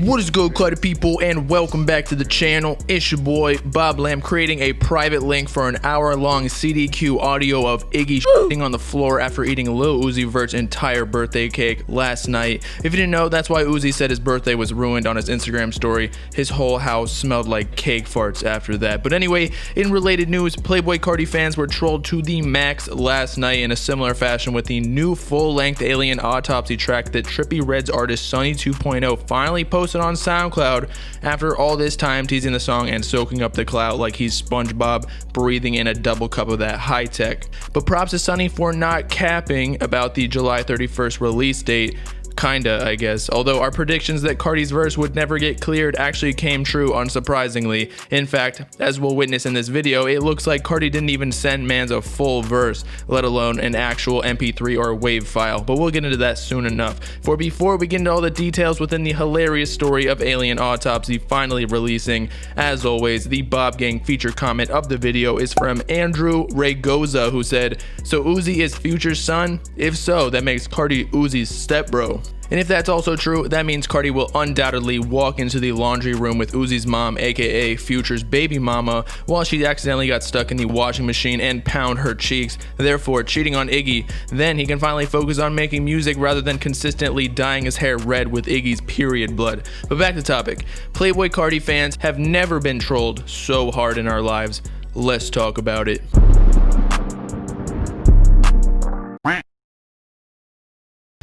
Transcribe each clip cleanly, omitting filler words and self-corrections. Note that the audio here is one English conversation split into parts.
What is good, Cardi people, and welcome back to the channel. It's your boy Bobbalam, creating a private link for an hour-long CDQ audio of Iggy shitting on the floor after eating Lil Uzi Vert's entire birthday cake last night. If you didn't know, that's why Uzi said his birthday was ruined on his Instagram story. His whole house smelled like cake farts after that. But anyway, in related news, Playboi Carti fans were trolled to the max last night in a similar fashion with the new full-length Alien Autopsy track that Trippie Red's artist Sunny 2.0 finally posted on SoundCloud after all this time teasing the song and soaking up the clout like he's SpongeBob breathing in a double cup of that high tech. But props to Sunny for not capping about the July 31st release date. Kinda, I guess. Although our predictions that Cardi's verse would never get cleared actually came true, unsurprisingly. In fact, as we'll witness in this video, it looks like Cardi didn't even send mans a full verse, let alone an actual MP3 or WAV file. But we'll get into that soon enough. For before we get into all the details within the hilarious story of Alien Autopsy finally releasing, as always, the Bob Gang feature comment of the video is from Andrew Raygoza, who said, "So Uzi is Future's son? If so, that makes Cardi Uzi's stepbro." And if that's also true, that means Cardi will undoubtedly walk into the laundry room with Uzi's mom, aka Future's baby mama, while she accidentally got stuck in the washing machine and pound her cheeks, therefore cheating on Iggy. Then he can finally focus on making music rather than consistently dyeing his hair red with Iggy's period blood. But back to topic. Playboi Carti fans have never been trolled so hard in our lives. Let's talk about it.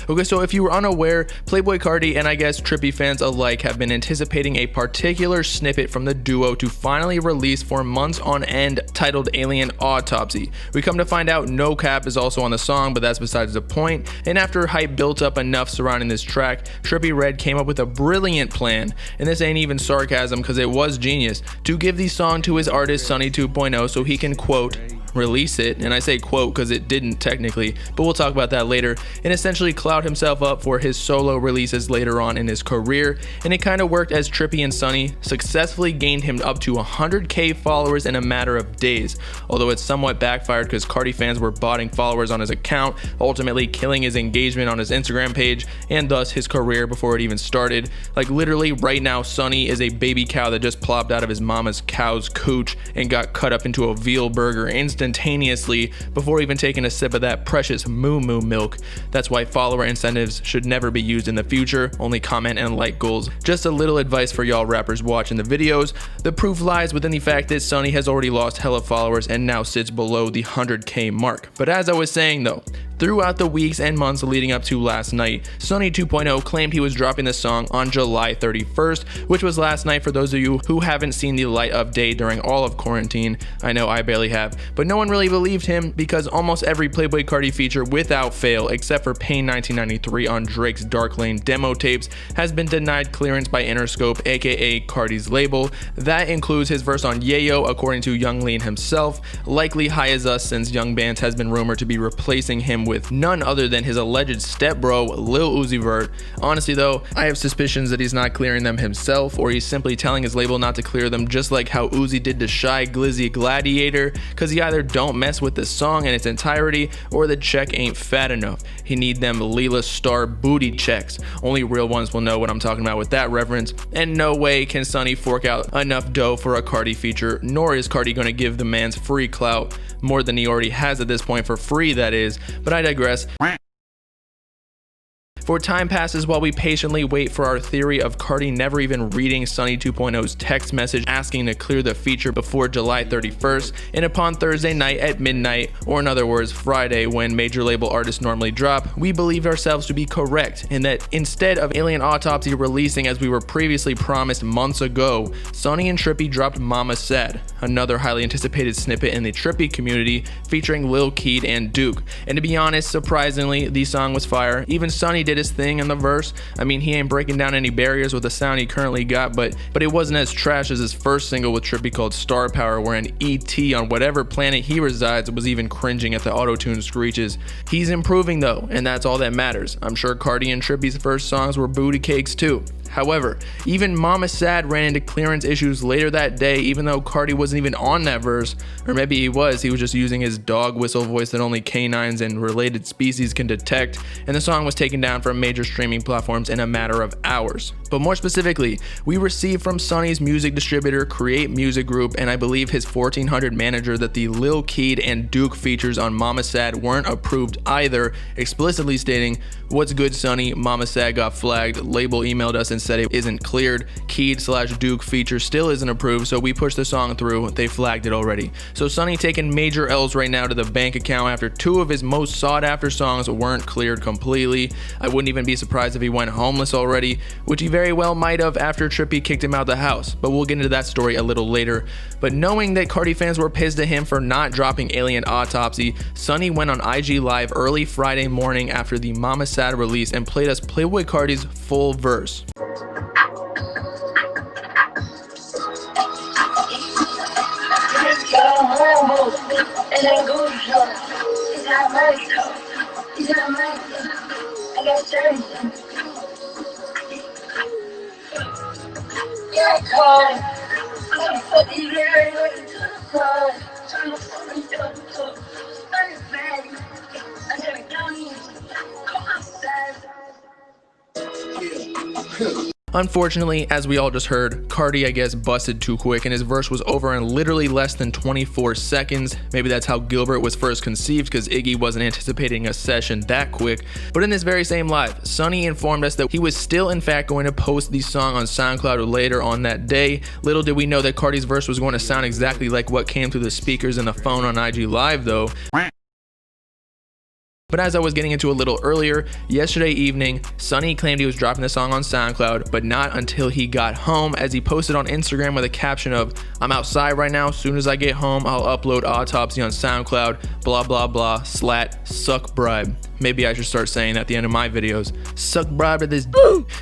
Okay, so if you were unaware, Playboi Carti and I guess Trippie fans alike have been anticipating a particular snippet from the duo to finally release for months on end, titled Alien Autopsy. We come to find out NoCap is also on the song, but that's besides the point. And after hype built up enough surrounding this track, Trippie Red came up with a brilliant plan, and this ain't even sarcasm because it was genius, to give the song to his artist Sunny 2.0 so he can, quote, release it, and I say quote because it didn't technically, but we'll talk about that later, and essentially cloud himself up for his solo releases later on in his career. And it kind of worked, as Trippie and Sunny successfully gained him up to 100k followers in a matter of days, although it somewhat backfired because Carti fans were botting followers on his account, ultimately killing his engagement on his Instagram page and thus his career before it even started. Like literally right now, Sunny is a baby cow that just plopped out of his mama's cow's cooch and got cut up into a veal burger instantaneously before even taking a sip of that precious moo milk. That's why follower incentives should never be used in the future, only comment and like goals. Just a little advice for y'all rappers watching the videos. The proof lies within the fact that Sunny has already lost hella followers and now sits below the 100k mark. But as I was saying though, throughout the weeks and months leading up to last night, Sunny 2.0 claimed he was dropping the song on July 31st, which was last night for those of you who haven't seen the light of day during all of quarantine. I know I barely have, but no one really believed him because almost every Playboi Carti feature without fail, except for Pain 1993 on Drake's Dark Lane demo tapes, has been denied clearance by Interscope, aka Carti's label. That includes his verse on Yayo, according to Young Lean himself, likely high as us since Young Bands has been rumored to be replacing him with none other than his alleged stepbro, Lil Uzi Vert. Honestly though, I have suspicions that he's not clearing them himself, or he's simply telling his label not to clear them, just like how Uzi did to Shy Glizzy Gladiator, cause he either don't mess with the song in its entirety or the check ain't fat enough. He need them Leela Star booty checks. Only real ones will know what I'm talking about with that reference, and no way can Sunny fork out enough dough for a Carti feature, nor is Carti gonna give the man's free clout, more than he already has at this point, for free that is, but I digress. For time passes while we patiently wait for our theory of Carti never even reading Sunny 2.0's text message asking to clear the feature before July 31st, and upon Thursday night at midnight, or in other words Friday when major label artists normally drop, we believed ourselves to be correct in that instead of Alien Autopsy releasing as we were previously promised months ago, Sunny and Trippie dropped Mama Said, another highly anticipated snippet in the Trippie community featuring Lil Keed and Duke. And to be honest, surprisingly, the song was fire. Even Sunny did his thing in the verse. I mean, he ain't breaking down any barriers with the sound he currently got, but it wasn't as trash as his first single with Trippie called Star Power, wherein E.T. on whatever planet he resides was even cringing at the auto-tune screeches. He's improving though, and that's all that matters. I'm sure Cardi and Trippie's first songs were booty cakes too. However, even Mama Sad ran into clearance issues later that day, even though Cardi wasn't even on that verse. Or maybe he was just using his dog whistle voice that only canines and related species can detect, and the song was taken down from major streaming platforms in a matter of hours. But more specifically, we received from Sonny's music distributor, Create Music Group, and I believe his 1400 manager that the Lil Keed and Duke features on Mama Sad weren't approved either, explicitly stating, "What's good, Sonny? Mama Sad got flagged. Label emailed us and said it isn't cleared. Keed/Duke feature still isn't approved, so we pushed the song through. They flagged it already." So Sonny taking major L's right now to the bank account after two of his most sought after songs weren't cleared completely. I wouldn't even be surprised if he went homeless already, which he very well might have after Trippie kicked him out the house, but we'll get into that story a little later. But knowing that Cardi fans were pissed at him for not dropping Alien Autopsy, Sonny went on IG Live early Friday morning after the Mama Sad release and played us Playboi Carti's full verse. Unfortunately, as we all just heard, Cardi I guess busted too quick and his verse was over in literally less than 24 seconds. Maybe that's how Gilbert was first conceived, because Iggy wasn't anticipating a session that quick. But in this very same live, Sonny informed us that he was still in fact going to post the song on SoundCloud later on that day. Little did we know that Cardi's verse was going to sound exactly like what came through the speakers and the phone on IG Live though. But as I was getting into a little earlier, yesterday evening, Sonny claimed he was dropping the song on SoundCloud, but not until he got home, as he posted on Instagram with a caption of, "I'm outside right now, soon as I get home, I'll upload Autopsy on SoundCloud, blah blah blah, slat, suck bribe." Maybe I should start saying that at the end of my videos. Suck bribe to this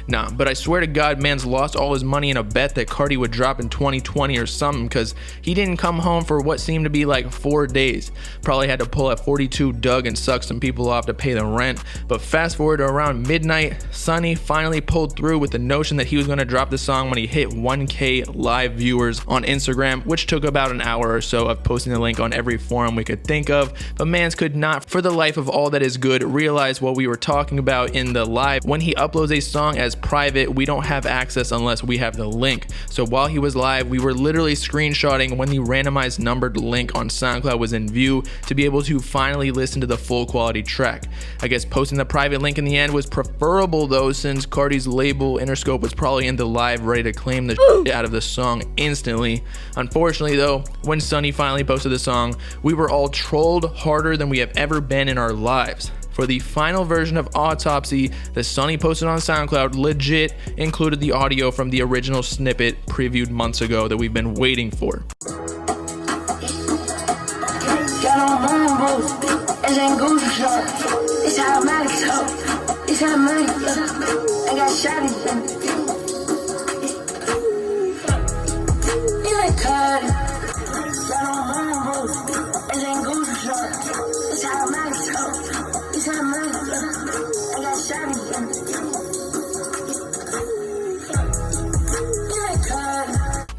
Nah, but I swear to God, man's lost all his money in a bet that Cardi would drop in 2020 or something, because he didn't come home for what seemed to be like 4 days. Probably had to pull at 42 Doug and suck some people off to pay the rent. But fast forward to around midnight, Sonny finally pulled through with the notion that he was going to drop the song when he hit 1K live viewers on Instagram, which took about an hour or so of posting the link on every forum we could think of. But mans could not, for the life of all that is good, realize what we were talking about in the live. When he uploads a song as private, we don't have access unless we have the link. So while he was live, we were literally screenshotting when the randomized numbered link on SoundCloud was in view to be able to finally listen to the full quality track. I guess posting the private link in the end was preferable though, since Cardi's label Interscope was probably in the live ready to claim the shit out of the song instantly. Unfortunately though, when Sonny finally posted the song, we were all trolled harder than we have ever been in our lives. For the final version of Autopsy that Sonny posted on SoundCloud legit included the audio from the original snippet previewed months ago that we've been waiting for.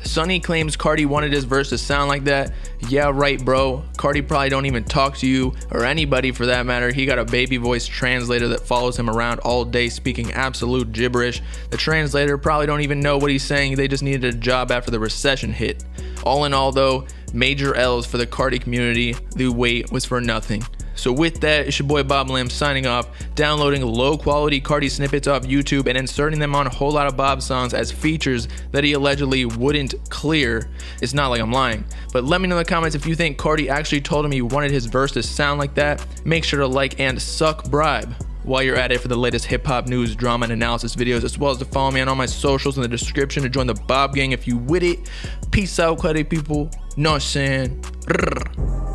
Sonny claims Cardi wanted his verse to sound like that. Yeah, right, bro. Cardi probably don't even talk to you or anybody for that matter. He got a baby voice translator that follows him around all day speaking absolute gibberish. The translator probably don't even know what he's saying. They just needed a job after the recession hit. All in all though, major L's for the Cardi community. The wait was for nothing. So with that, it's your boy Bobbalam signing off, downloading low quality Cardi snippets off YouTube and inserting them on a whole lot of Bob songs as features that he allegedly wouldn't clear. It's not like I'm lying, but let me know in the comments if you think Cardi actually told him he wanted his verse to sound like that. Make sure to like and suck bribe. While you're at it, for the latest hip-hop news, drama, and analysis videos, as well as to follow me on all my socials in the description to join the Bob gang if you with it. Peace out, Cardi people. Know what I'm saying?